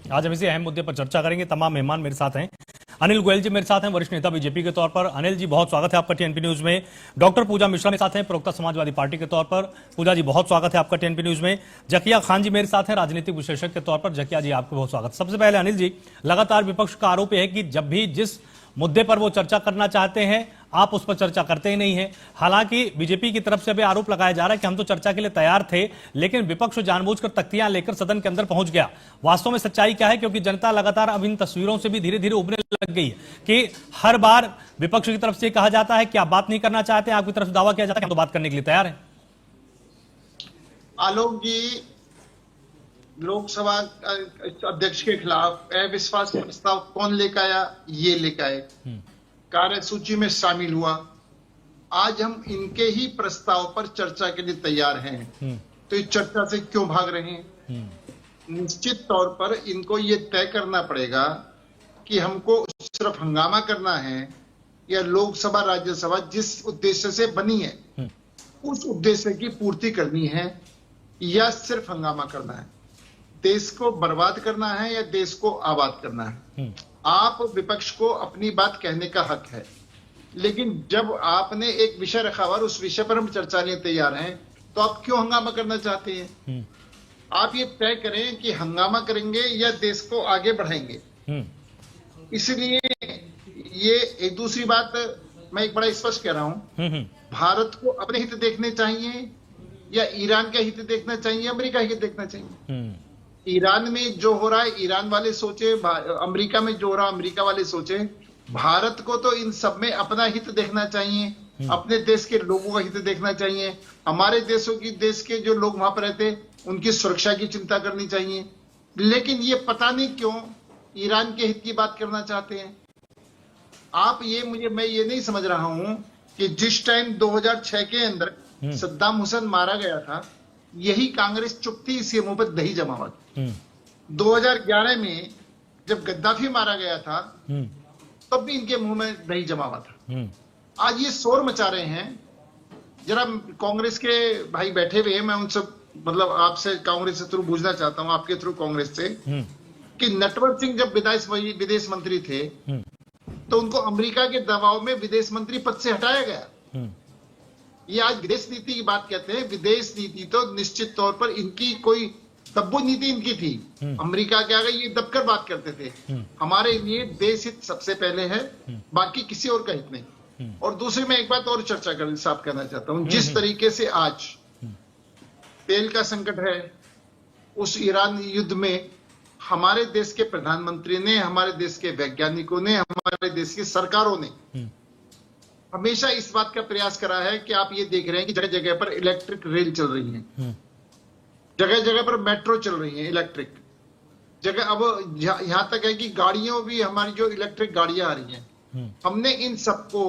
आज हम इसी अहम मुद्दे पर चर्चा करेंगे। तमाम मेहमान मेरे साथ हैं। अनिल गोयल जी मेरे साथ हैं, वरिष्ठ नेता बीजेपी के तौर पर। अनिल जी, बहुत स्वागत है आपका टीएनपी न्यूज में। डॉक्टर पूजा मिश्रा मेरे साथ हैं, प्रवक्ता समाजवादी पार्टी के तौर पर। पूजा जी, बहुत स्वागत है आपका टीएनपी न्यूज में। जकिया खान जी मेरे साथ हैं, राजनीतिक विश्लेषक के तौर पर। जकिया जी, आपको बहुत स्वागत। सबसे पहले अनिल जी, लगातार विपक्ष का आरोप है कि जब भी जिस मुद्दे पर वो चर्चा करना चाहते हैं, आप उस पर चर्चा करते ही नहीं है। हालांकि बीजेपी की तरफ से अभी आरोप लगाया जा रहा है कि हम तो चर्चा के लिए तैयार थे, लेकिन विपक्ष जानबूझकर तख्तियां लेकर सदन के अंदर पहुंच गया। वास्तव में सच्चाई क्या है? क्योंकि जनता लगातार अब इन तस्वीरों से भी धीरे धीरे उभरने लग गई है कि हर बार विपक्ष की तरफ से कहा जाता है कि आप बात नहीं करना चाहते, आपकी तरफ से दावा किया जाता है कि हम तो बात करने के लिए तैयार हैं। आलोक जी, लोकसभा अध्यक्ष के खिलाफ अविश्वास प्रस्ताव कौन लेकर आया? ये लेकर आए, कार्यसूची में शामिल हुआ। आज हम इनके ही प्रस्ताव पर चर्चा के लिए तैयार हैं, तो इस चर्चा से क्यों भाग रहे हैं? निश्चित तौर पर इनको ये तय करना पड़ेगा कि हमको सिर्फ हंगामा करना है या लोकसभा राज्यसभा जिस उद्देश्य से बनी है उस उद्देश्य की पूर्ति करनी है, या सिर्फ हंगामा करना है। देश को बर्बाद करना है या देश को आबाद करना है। आप विपक्ष को अपनी बात कहने का हक है, लेकिन जब आपने एक विषय रखा हुआ, उस विषय पर हम चर्चा लिए तैयार हैं, तो आप क्यों हंगामा करना चाहते हैं? आप ये तय करें कि हंगामा करेंगे या देश को आगे बढ़ाएंगे। इसलिए ये एक दूसरी बात मैं एक बड़ा स्पष्ट कह रहा हूं, भारत को अपने हित देखने चाहिए या ईरान का हित देखना चाहिए, अमेरिका का हित देखना चाहिए। ईरान में जो हो रहा है ईरान वाले सोचे, अमेरिका में जो हो रहा है अमेरिका वाले सोचे। भारत को तो इन सब में अपना हित देखना चाहिए, अपने देश के लोगों का हित देखना चाहिए। हमारे देश के जो लोग वहां पर रहते उनकी सुरक्षा की चिंता करनी चाहिए। लेकिन ये पता नहीं क्यों ईरान के हित की बात करना चाहते हैं। मैं ये नहीं समझ रहा हूं कि जिस टाइम 2006 के अंदर सद्दाम हुसैन मारा गया था, यही कांग्रेस चुप थी, इसके मुंह पर दही जमा हुआ। 2011 में जब गद्दाफी मारा गया था, तब भी इनके मुंह में दही जमा हुआ था। आज ये शोर मचा रहे हैं। जरा कांग्रेस के भाई बैठे हुए हैं, मैं उनसे आपसे कांग्रेस के थ्रू पूछना चाहता हूं, आपके थ्रू कांग्रेस से, कि नटवर सिंह जब विदेश मंत्री थे तो उनको अमेरिका के दबाव में विदेश मंत्री पद से हटाया गया। ये आज विदेश नीति की बात कहते हैं। विदेश नीति तो निश्चित तौर पर इनकी कोई तब्बू नीति इनकी थी। अमेरिका के आगे ये दबकर बात करते थे, हमारे लिए देश हित सबसे पहले है, बाकी किसी और का हित नहीं। और दूसरी मैं एक बात और चर्चा कर साफ करना चाहता हूं, जिस तरीके से आज तेल का संकट है, उस ईरान युद्ध में हमारे देश के प्रधानमंत्री ने, हमारे देश के वैज्ञानिकों ने, हमारे देश की सरकारों ने हमेशा इस बात का प्रयास करा है कि आप ये देख रहे हैं कि जगह जगह पर इलेक्ट्रिक रेल चल रही है, जगह जगह पर मेट्रो चल रही है इलेक्ट्रिक जगह। अब यहां तक है कि गाड़ियों भी हमारी जो इलेक्ट्रिक गाड़ियां आ रही हैं, हमने इन सबको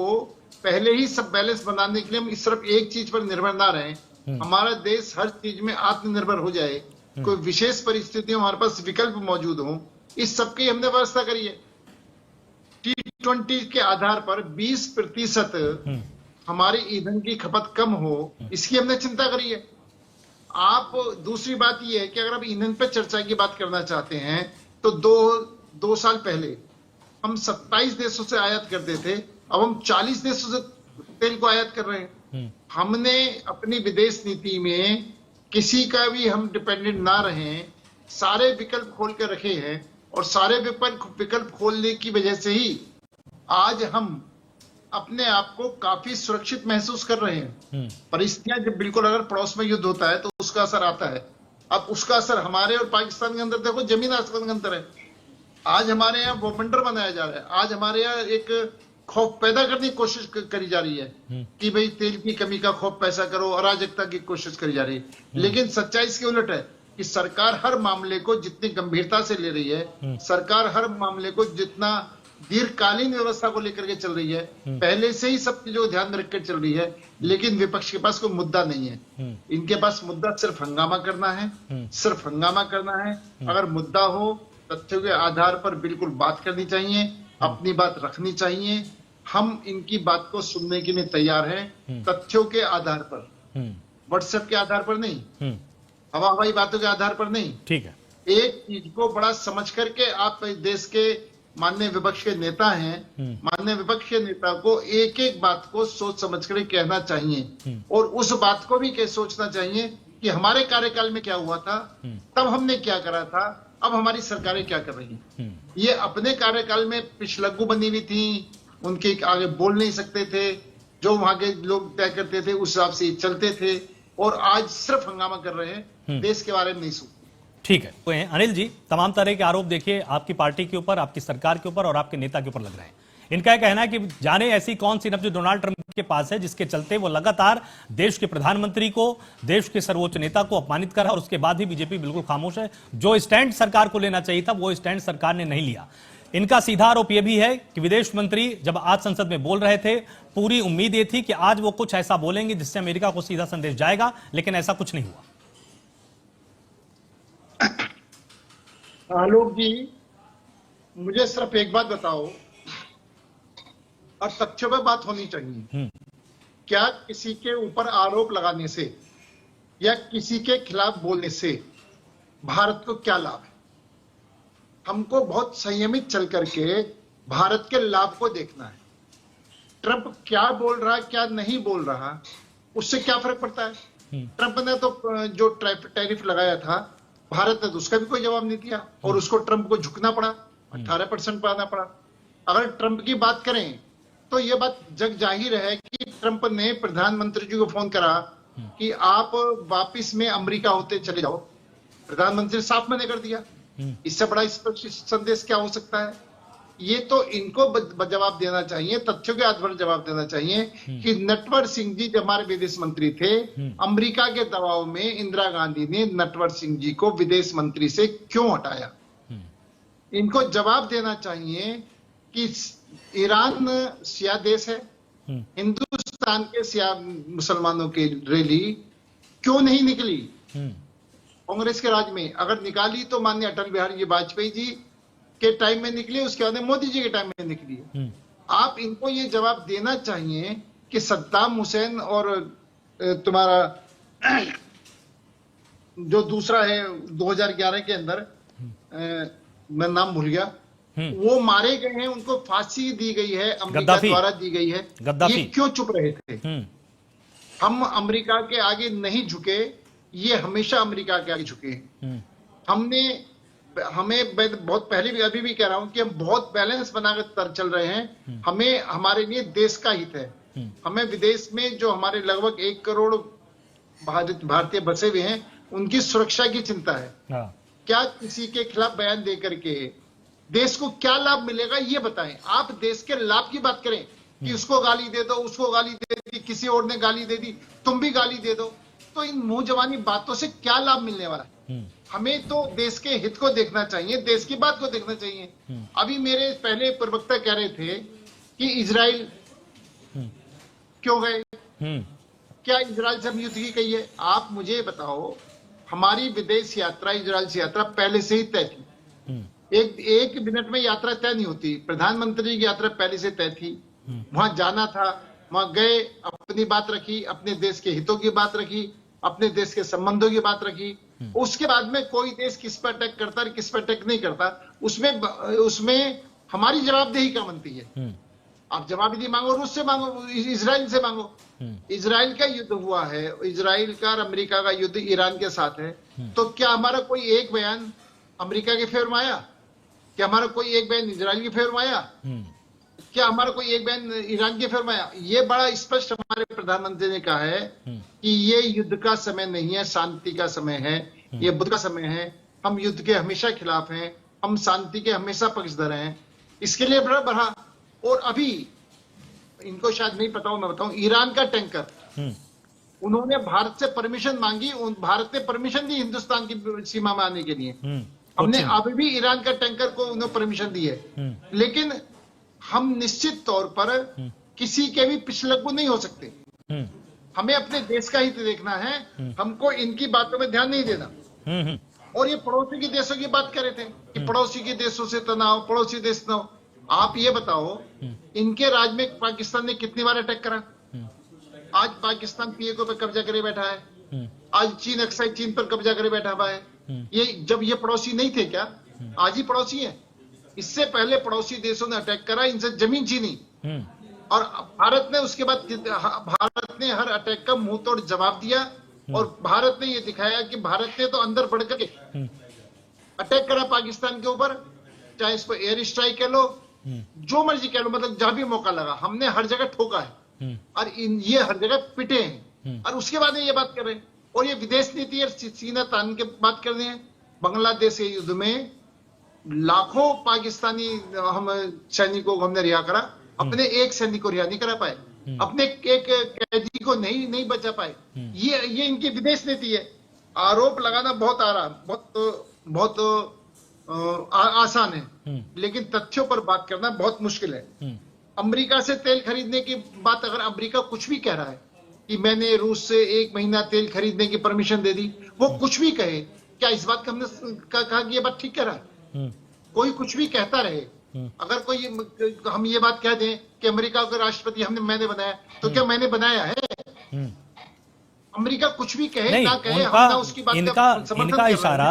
पहले ही सब बैलेंस बनाने के लिए हम सिर्फ एक चीज पर निर्भर ना रहें, हमारा देश हर चीज में आत्मनिर्भर हो जाए, कोई विशेष परिस्थिति हमारे पास विकल्प मौजूद हो, इस सबकी हमने व्यवस्था करी है। T20 के आधार पर 20% हमारी ईंधन की खपत कम हो, इसकी हमने चिंता करी है। आप दूसरी बात यह है कि अगर आप ईंधन पर चर्चा की बात करना चाहते हैं, तो दो साल पहले हम 27 देशों से आयात करते थे, अब हम 40 देशों से तेल को आयात कर रहे हैं। हमने अपनी विदेश नीति में किसी का भी हम डिपेंडेंट ना रहें, सारे विकल्प खोल कर रखे हैं, और सारे विकल्प खोलने की वजह से ही आज हम अपने आप को काफी सुरक्षित महसूस कर रहे हैं। परिस्थितियां जब बिल्कुल अगर पड़ोस में युद्ध होता है तो उसका असर आता है। अब उसका असर हमारे और पाकिस्तान के अंदर देखो, जमीन आसमान का अंतर है। आज हमारे यहाँ बॉम्बेंडर बनाया जा रहा है, आज हमारे यहाँ एक खौफ पैदा करने की कोशिश करी जा रही है कि भाई तेल की कमी का खौफ पैदा करो, अराजकता की कोशिश करी जा रही है। लेकिन सच्चाई इसके उलट है कि सरकार हर मामले को जितनी गंभीरता से ले रही है, सरकार हर मामले को जितना दीर्घकालीन व्यवस्था को लेकर के चल रही है, पहले से ही सब चीजों को ध्यान में रखकर चल रही है। लेकिन विपक्ष के पास कोई मुद्दा नहीं है, इनके पास मुद्दा सिर्फ हंगामा करना है, सिर्फ हंगामा करना है। अगर मुद्दा हो, तथ्यों के आधार पर बिल्कुल बात करनी चाहिए, अपनी बात रखनी चाहिए। हम इनकी बात को सुनने के लिए तैयार हैं, तथ्यों के आधार पर, व्हाट्सएप के आधार पर नहीं, हवा हवाई बातों के आधार पर नहीं। ठीक है, एक चीज को बड़ा समझ करके आप देश के माननीय विपक्ष के नेता हैं, माननीय विपक्ष के नेता को एक एक बात को सोच समझ कर कहना चाहिए और उस बात को भी सोचना चाहिए कि हमारे कार्यकाल में क्या हुआ था, तब हमने क्या करा था, अब हमारी सरकारें क्या कर रही हैं। ये अपने कार्यकाल में पिछलग्गू बनी हुई थी, उनके आगे बोल नहीं सकते थे, जो वहां के लोग तय करते थे उस हिसाब से चलते थे और आज सिर्फ हंगामा कर रहे हैं, देश के बारे में नहीं सोचते। ठीक है, तो अनिल जी, तमाम तरह के आरोप देखिए आपकी पार्टी के ऊपर, आपकी सरकार के ऊपर और आपके नेता के ऊपर लग रहे हैं। इनका यह कहना है कि जाने ऐसी कौन सी नब्ज जो डोनाल्ड ट्रंप के पास है जिसके चलते वो लगातार देश के प्रधानमंत्री को, देश के सर्वोच्च नेता को अपमानित कर रहा और उसके बाद भी बीजेपी बिल्कुल खामोश है। जो स्टैंड सरकार को लेना चाहिए था वो स्टैंड सरकार ने नहीं लिया। इनका सीधा आरोप यह भी है कि विदेश मंत्री जब आज संसद में बोल रहे थे, पूरी उम्मीद ये थी कि आज वो कुछ ऐसा बोलेंगे जिससे अमेरिका को सीधा संदेश जाएगा, लेकिन ऐसा कुछ नहीं हुआ। आलोक जी, मुझे सिर्फ एक बात बताओ और तथ्यों पे बात होनी चाहिए। क्या किसी के ऊपर आरोप लगाने से या किसी के खिलाफ बोलने से भारत को क्या लाभ है? हमको बहुत संयमित चल करके भारत के लाभ को देखना है। ट्रंप क्या बोल रहा है, क्या नहीं बोल रहा, उससे क्या फर्क पड़ता है? ट्रंप ने तो जो टैरिफ लगाया था, भारत ने तो उसका भी कोई जवाब नहीं दिया और उसको ट्रंप को झुकना पड़ा, 18% पाना पड़ा। अगर ट्रंप की बात करें तो यह बात जग जाहिर है कि ट्रंप ने प्रधानमंत्री जी को फोन करा कि आप वापिस में अमेरिका होते चले जाओ। प्रधानमंत्री साफ मना कर दिया। इससे बड़ा स्पष्ट संदेश क्या हो सकता है? ये तो इनको जवाब देना चाहिए, तथ्यों के आधार पर जवाब देना चाहिए कि नटवर सिंह जी जब हमारे विदेश मंत्री थे, अमेरिका के दबाव में इंदिरा गांधी ने नटवर सिंह जी को विदेश मंत्री से क्यों हटाया? इनको जवाब देना चाहिए कि ईरान शिया देश है, हिंदुस्तान के शिया मुसलमानों की रैली क्यों नहीं निकली कांग्रेस के राज में? अगर निकाली तो माननीय अटल बिहारी वाजपेयी जी के टाइम में निकली, उसके बाद मोदी जी के टाइम में निकली। आप इनको ये जवाब देना चाहिए कि सद्दाम हुसैन और तुम्हारा जो दूसरा है 2011 के अंदर, मैं नाम भूल गया, वो मारे गए हैं, उनको फांसी दी गई है, अमेरिका द्वारा दी गई है। ये क्यों चुप रहे थे? हम अमेरिका के आगे नहीं झुके, ये हमेशा अमेरिका के आगे झुके। हमें बहुत पहले भी, अभी भी कह रहा हूं कि हम बहुत बैलेंस बनाकर चल रहे हैं। हमें हमारे लिए देश का हित है। हमें विदेश में जो हमारे लगभग 1 करोड़ भारतीय बसे हुए हैं, उनकी सुरक्षा की चिंता है। क्या किसी के खिलाफ बयान दे करके देश को क्या लाभ मिलेगा, ये बताएं। आप देश के लाभ की बात करें कि उसको गाली दे दो, उसको गाली दे दी, किसी और ने गाली दे दी, तुम भी गाली दे दो, तो इन मुंह जवानी बातों से क्या लाभ मिलने वाला है? हमें तो देश के हित को देखना चाहिए, देश की बात को देखना चाहिए। अभी मेरे पहले प्रवक्ता कह रहे थे कि इजराइल क्यों गए, क्या इजराइल से हम युद्ध की कही है? आप मुझे बताओ, हमारी विदेश यात्रा, इजराइल से यात्रा पहले से ही तय थी। एक मिनट में यात्रा तय नहीं होती। प्रधानमंत्री की यात्रा पहले से तय थी, वहां जाना था, वहां गए, अपनी बात रखी, अपने देश के हितों की बात रखी, अपने देश के संबंधों की बात रखी। उसके बाद में कोई देश किस पर अटैक करता है, किस पर अटैक नहीं करता, उसमें हमारी जवाबदेही क्या बनती है? आप जवाबदेही मांगो, रूस से मांगो, इजराइल से मांगो। इजराइल का युद्ध हुआ है, इजराइल का और अमेरिका का युद्ध ईरान के साथ है, तो क्या हमारा कोई एक बयान अमेरिका के फेवर में आया? क्या हमारा कोई एक बयान इजराइल के फेवर में आया? क्या हमारा कोई एक बयान ईरान के फेवर में आया? ये बड़ा स्पष्ट हमारे प्रधानमंत्री ने कहा है कि ये युद्ध का समय नहीं है, शांति का समय है, ये बुद्ध का समय है। हम युद्ध के हमेशा खिलाफ हैं, हम शांति के हमेशा पक्षधर हैं। इसके लिए बड़ा बढ़ा। और अभी इनको शायद नहीं पता हो, मैं बताऊं, ईरान का टैंकर, उन्होंने भारत से परमिशन मांगी, भारत ने परमिशन दी हिंदुस्तान की सीमा में आने के लिए। हमने अभी भी ईरान का टैंकर को उन्हें परमिशन दी है, लेकिन हम निश्चित तौर पर किसी के भी पिछलग्गू नहीं हो सकते। हमें अपने देश का हित देखना है, हमको इनकी बातों में ध्यान नहीं देना। और ये पड़ोसी के देशों की बात कर रहे थे कि पड़ोसी के देशों से तनाव, पड़ोसी देश तनाव। आप ये बताओ, इनके राज में पाकिस्तान ने कितनी बार अटैक करा? आज पाकिस्तान पीएको पे कब्जा करे बैठा है। आज चीन अक्सर चीन पर कब्जा करे बैठा हुआ है। ये जब ये पड़ोसी नहीं थे क्या, आज ही पड़ोसी हैं। इससे पहले पड़ोसी देशों ने अटैक करा, इनसे जमीन छीनी, और भारत ने उसके बाद भारत ने हर अटैक का मुंह तोड़ जवाब दिया, और भारत ने ये दिखाया कि भारत ने तो अंदर बढ़ करके अटैक करा पाकिस्तान के ऊपर, चाहे इसको एयर स्ट्राइक कह लो, जो मर्जी कह लो, मतलब जहां भी मौका लगा हमने हर जगह ठोका है, और ये हर जगह पिटे हैं, और उसके बाद ये बात कर रहे हैं। और ये विदेश नीति है, सीना तान के बात कर रहे हैं। बांग्लादेश के युद्ध में लाखों पाकिस्तानी हम सैनिकों को हमने रिहा करा, अपने एक सैनिक को रिहा नहीं करा पाए, अपने एक कैदी को नहीं बचा पाए। ये इनकी विदेश नीति है। आरोप लगाना बहुत बहुत आसान है, लेकिन तथ्यों पर बात करना बहुत मुश्किल है। अमेरिका से तेल खरीदने की बात, अगर अमेरिका कुछ भी कह रहा है कि मैंने रूस से 1 महीना तेल खरीदने की परमिशन दे दी, वो कुछ भी कहे, क्या इस बात का हमने कहा कि ये बात ठीक कह रहा है? कोई कुछ भी कहता रहे, अगर कोई हम ये बात कह दें कि अमेरिका का राष्ट्रपति मैंने बनाया, तो क्या मैंने बनाया है? अमेरिका कुछ भी कहे नहीं, ना कहे, उनका, हम ना उसकी बात इनका इशारा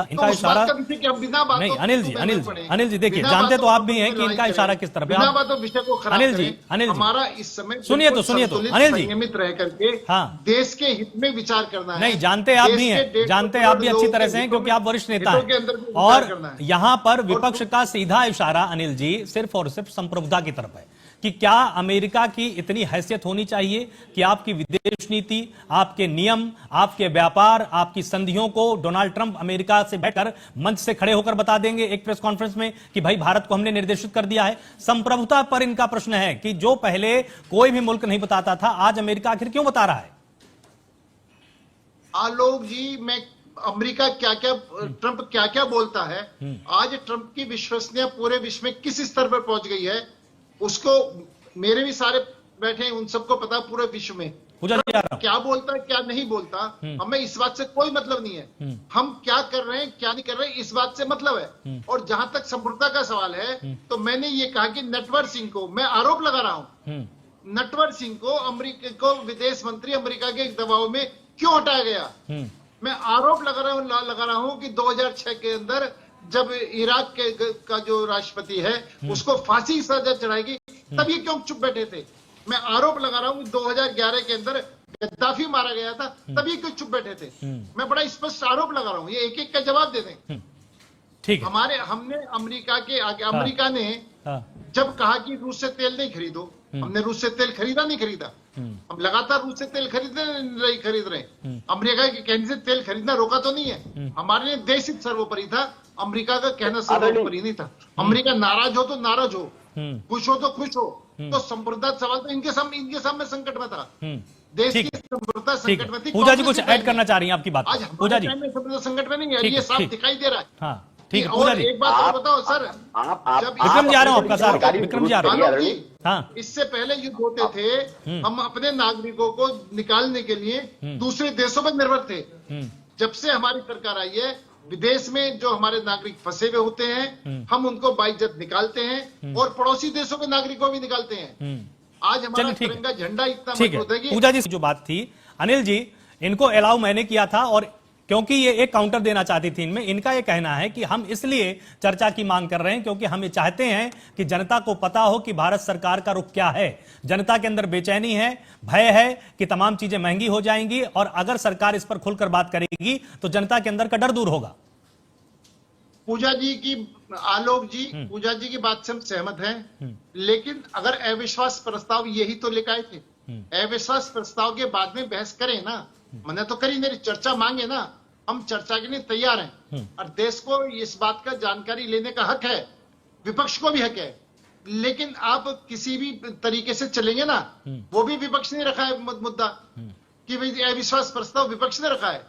अनिल जी देखिए, जानते तो आप भी हैं कि इनका इशारा किस तरफ है। विषय को खराब अनिल जी हमारा इस समय सुनिए तो अनिल जी, नियमित रह करके देश के हित में विचार करना है। नहीं, जानते आप भी हैं, जानते आप भी अच्छी तरह से हैं, क्योंकि आप वरिष्ठ नेता हैं। और यहाँ पर विपक्ष का सीधा इशारा अनिल जी सिर्फ और सिर्फ संप्रभुता की तरफ है कि क्या अमेरिका की इतनी हैसियत होनी चाहिए कि आपकी विदेश नीति, आपके नियम, आपके व्यापार, आपकी संधियों को डोनाल्ड ट्रंप अमेरिका से बैठकर मंच से खड़े होकर बता देंगे एक प्रेस कॉन्फ्रेंस में कि भाई भारत को हमने निर्देशित कर दिया है। संप्रभुता पर इनका प्रश्न है कि जो पहले कोई भी मुल्क नहीं बताता था, आज अमेरिका आखिर क्यों बता रहा है? आलोक जी, मैं अमेरिका ट्रंप क्या क्या बोलता है, आज ट्रंप की विश्वसनीयता पूरे विश्व में किस स्तर पर पहुंच गई है, उसको मेरे भी सारे बैठे हैं, उन सबको पता पूरे विश्व में क्या बोलता है क्या नहीं बोलता। हमें इस बात से कोई मतलब नहीं है, हम क्या कर रहे हैं क्या नहीं कर रहे हैं इस बात से मतलब है। और जहां तक संप्रभुता का सवाल है, तो मैंने ये कहा कि नटवर सिंह को मैं आरोप लगा रहा हूं, नटवर सिंह को अमेरिका को विदेश मंत्री अमेरिका के दबाव में क्यों हटाया गया। मैं आरोप लगा रहा हूं कि 2006 के अंदर जब इराक का जो राष्ट्रपति है उसको फांसी की सजा चढ़ाएगी, तब ये क्यों चुप बैठे थे। मैं आरोप लगा रहा हूं 2011 के अंदर गद्दाफी मारा गया था, तब ये क्यों चुप बैठे थे। मैं बड़ा स्पष्ट आरोप लगा रहा हूं, ये एक एक का जवाब दे दें। ठीक है। हमने अमेरिका के आगे, अमेरिका ने जब कहा कि रूस से तेल नहीं खरीदो, हमने रूस से तेल खरीदा नहीं खरीदा, हम लगातार रूस से तेल खरीद रहे। अमेरिका के कहने से तेल खरीदना रोका तो नहीं है, हमारे लिए देश हित सर्वोपरि था, अमेरिका का कहना सर्वोपरि नहीं था। अमेरिका नाराज हो तो नाराज हो, खुश हो तो खुश हो, तो संप्रभुता सवाल तो इनके सामने संकट में था, देश की संप्रभुता संकट में थी। पूजा जी कुछ ऐड करना चाह रही हैं आपकी बात? आज पूजा जी संकट में नहीं है, ये साफ दिखाई दे रहा है। हाँ ठीक है पूजा जी, एक बात और बताओ सर, विक्रम जी आ रहा हूं आपका साथ, विक्रम जी आ रहा हूं। हाँ, इससे पहले युद्ध होते थे, हम अपने नागरिकों को निकालने के लिए दूसरे देशों पर निर्भर थे। जब से हमारी सरकार आई है, विदेश में जो हमारे नागरिक फंसे हुए होते हैं, हम उनको बाइज्जत निकालते हैं, और पड़ोसी देशों के नागरिकों भी निकालते हैं। आज हमारा तिरंगा झंडा इतना मजबूत है कि पूजा जी जो बात थी अनिल जी, इनको अलाउ मैंने किया था, और क्योंकि ये एक काउंटर देना चाहती थी इनमें, इनका ये कहना है कि हम इसलिए चर्चा की मांग कर रहे हैं क्योंकि हम ये चाहते हैं कि जनता को पता हो कि भारत सरकार का रुख क्या है। जनता के अंदर बेचैनी है, भय है कि तमाम चीजें महंगी हो जाएंगी, और अगर सरकार इस पर खुलकर बात करेगी तो जनता के अंदर का डर दूर होगा। पूजा जी की, आलोक जी, पूजा जी की बात से हम सहमत हैं, लेकिन अगर अविश्वास प्रस्ताव यही तो लेकर आए थे, अविश्वास प्रस्ताव के बाद में बहस करें ना, मैंने तो करी, मेरी चर्चा मांगे ना, हम चर्चा के लिए तैयार हैं, और देश को इस बात का जानकारी लेने का हक है, विपक्ष को भी हक है। लेकिन आप किसी भी तरीके से चलेंगे ना, वो भी विपक्ष ने रखा है मुद्दा कि भाई अविश्वास प्रस्ताव विपक्ष ने रखा है,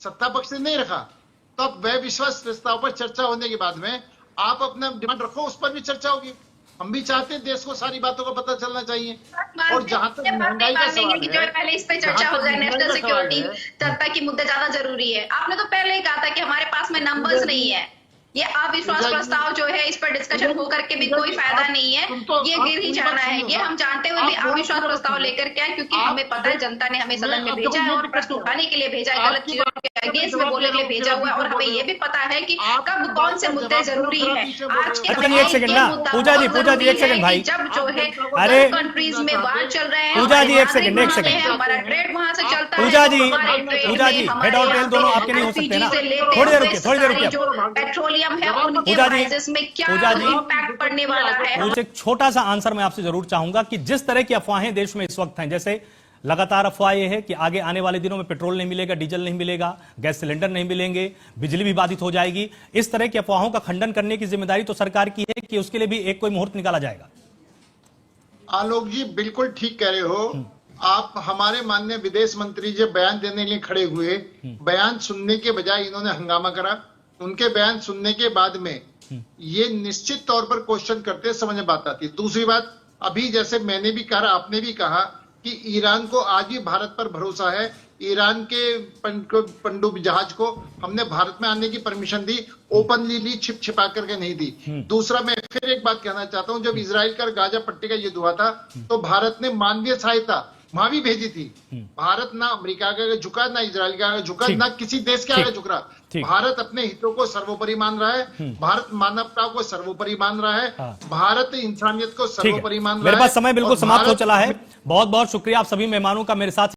सत्ता पक्ष ने नहीं रखा। तो अब वह विश्वास प्रस्ताव पर चर्चा होने के बाद में आप अपना डिमांड रखो, उस पर भी चर्चा होगी। हम भी चाहते हैं देश को सारी बातों का पता चलना चाहिए। और जहां तक महंगाई का सवाल है, पहले इस पे चर्चा हो जाए, नेशनल सिक्योरिटी सत्ता की मुद्दे ज्यादा जरूरी है। आपने तो पहले ही कहा था कि हमारे पास में नंबर्स नहीं है, ये अविश्वास प्रस्ताव जो है इस पर डिस्कशन हो करके भी कोई फायदा नहीं है, ये गिर ही जाना है। ये हम जानते हुए भी अविश्वास प्रस्ताव लेकर के आए, क्योंकि हमें पता है जनता ने हमें सदन में भेजा है और प्रश्न उठाने के लिए भेजा है, गलत चीजों के अगेंस्ट में बोलने के लिए भेजा हुआ है, और हमें ये भी पता है कि कब कौन से मुद्दे जरूरी है। आज के अच्छा, एक सेकंड ना, पूजा जी एक सेकंड भाई, जब जो है अरे कंट्रीज में वार चल रहे हैं, पूजा जी एक सेकंड, हमारा ट्रेड वहां से चलता है, पूजा जी हेड और टेल दोनों आपके नहीं हो सकते ना, थोड़ी देर रुकिए जो पेट्रोलियम है उनके पूजा जी, प्राइसेस में क्या पूजा जी, इम्पैक्ट पड़ने वाला है। मुझे एक छोटा सा आंसर मैं आपसे जरूर चाहूंगा कि जिस तरह की अफवाहें देश में इस वक्त हैं, जैसे लगातार अफवाह यह है कि आगे आने वाले दिनों में पेट्रोल नहीं मिलेगा, डीजल नहीं मिलेगा, गैस सिलेंडर नहीं मिलेंगे, बिजली भी बाधित हो जाएगी, इस तरह की अफवाहों का खंडन करने की जिम्मेदारी तो सरकार की है कि उसके लिए भी एक कोई मुहूर्त निकाला जाएगा। आलोक जी बिल्कुल ठीक कह रहे हो आप। हमारे माननीय विदेश मंत्री जब बयान देने के लिए खड़े हुए, बयान सुनने के बजाय इन्होंने हंगामा करा। उनके बयान सुनने के बाद में ये निश्चित तौर पर क्वेश्चन करते समझ में बात आती है। दूसरी बात, अभी जैसे मैंने भी कहा, आपने भी कहा कि ईरान को आज भी भारत पर भरोसा है। ईरान के पनडुब्बी जहाज को हमने भारत में आने की परमिशन दी, ओपनली ली, छिपा करके नहीं दी। दूसरा, मैं फिर एक बात कहना चाहता हूं, जब इजराइल का गाजा पट्टी का युद्ध हुआ था तो भारत ने मानवीय सहायता वहां भी भेजी थी। भारत ना अमेरिका के आगे झुका, ना इजराइल के आगे झुका, ना किसी देश के आगे झुक रहा। भारत अपने हितों को सर्वोपरि मान रहा है, भारत मानवता को सर्वोपरि मान रहा है, भारत इंसानियत को सर्वोपरि मान रहा है। मेरे पास समय बिल्कुल समाप्त हो चला है। बहुत बहुत शुक्रिया आप सभी मेहमानों का मेरे साथ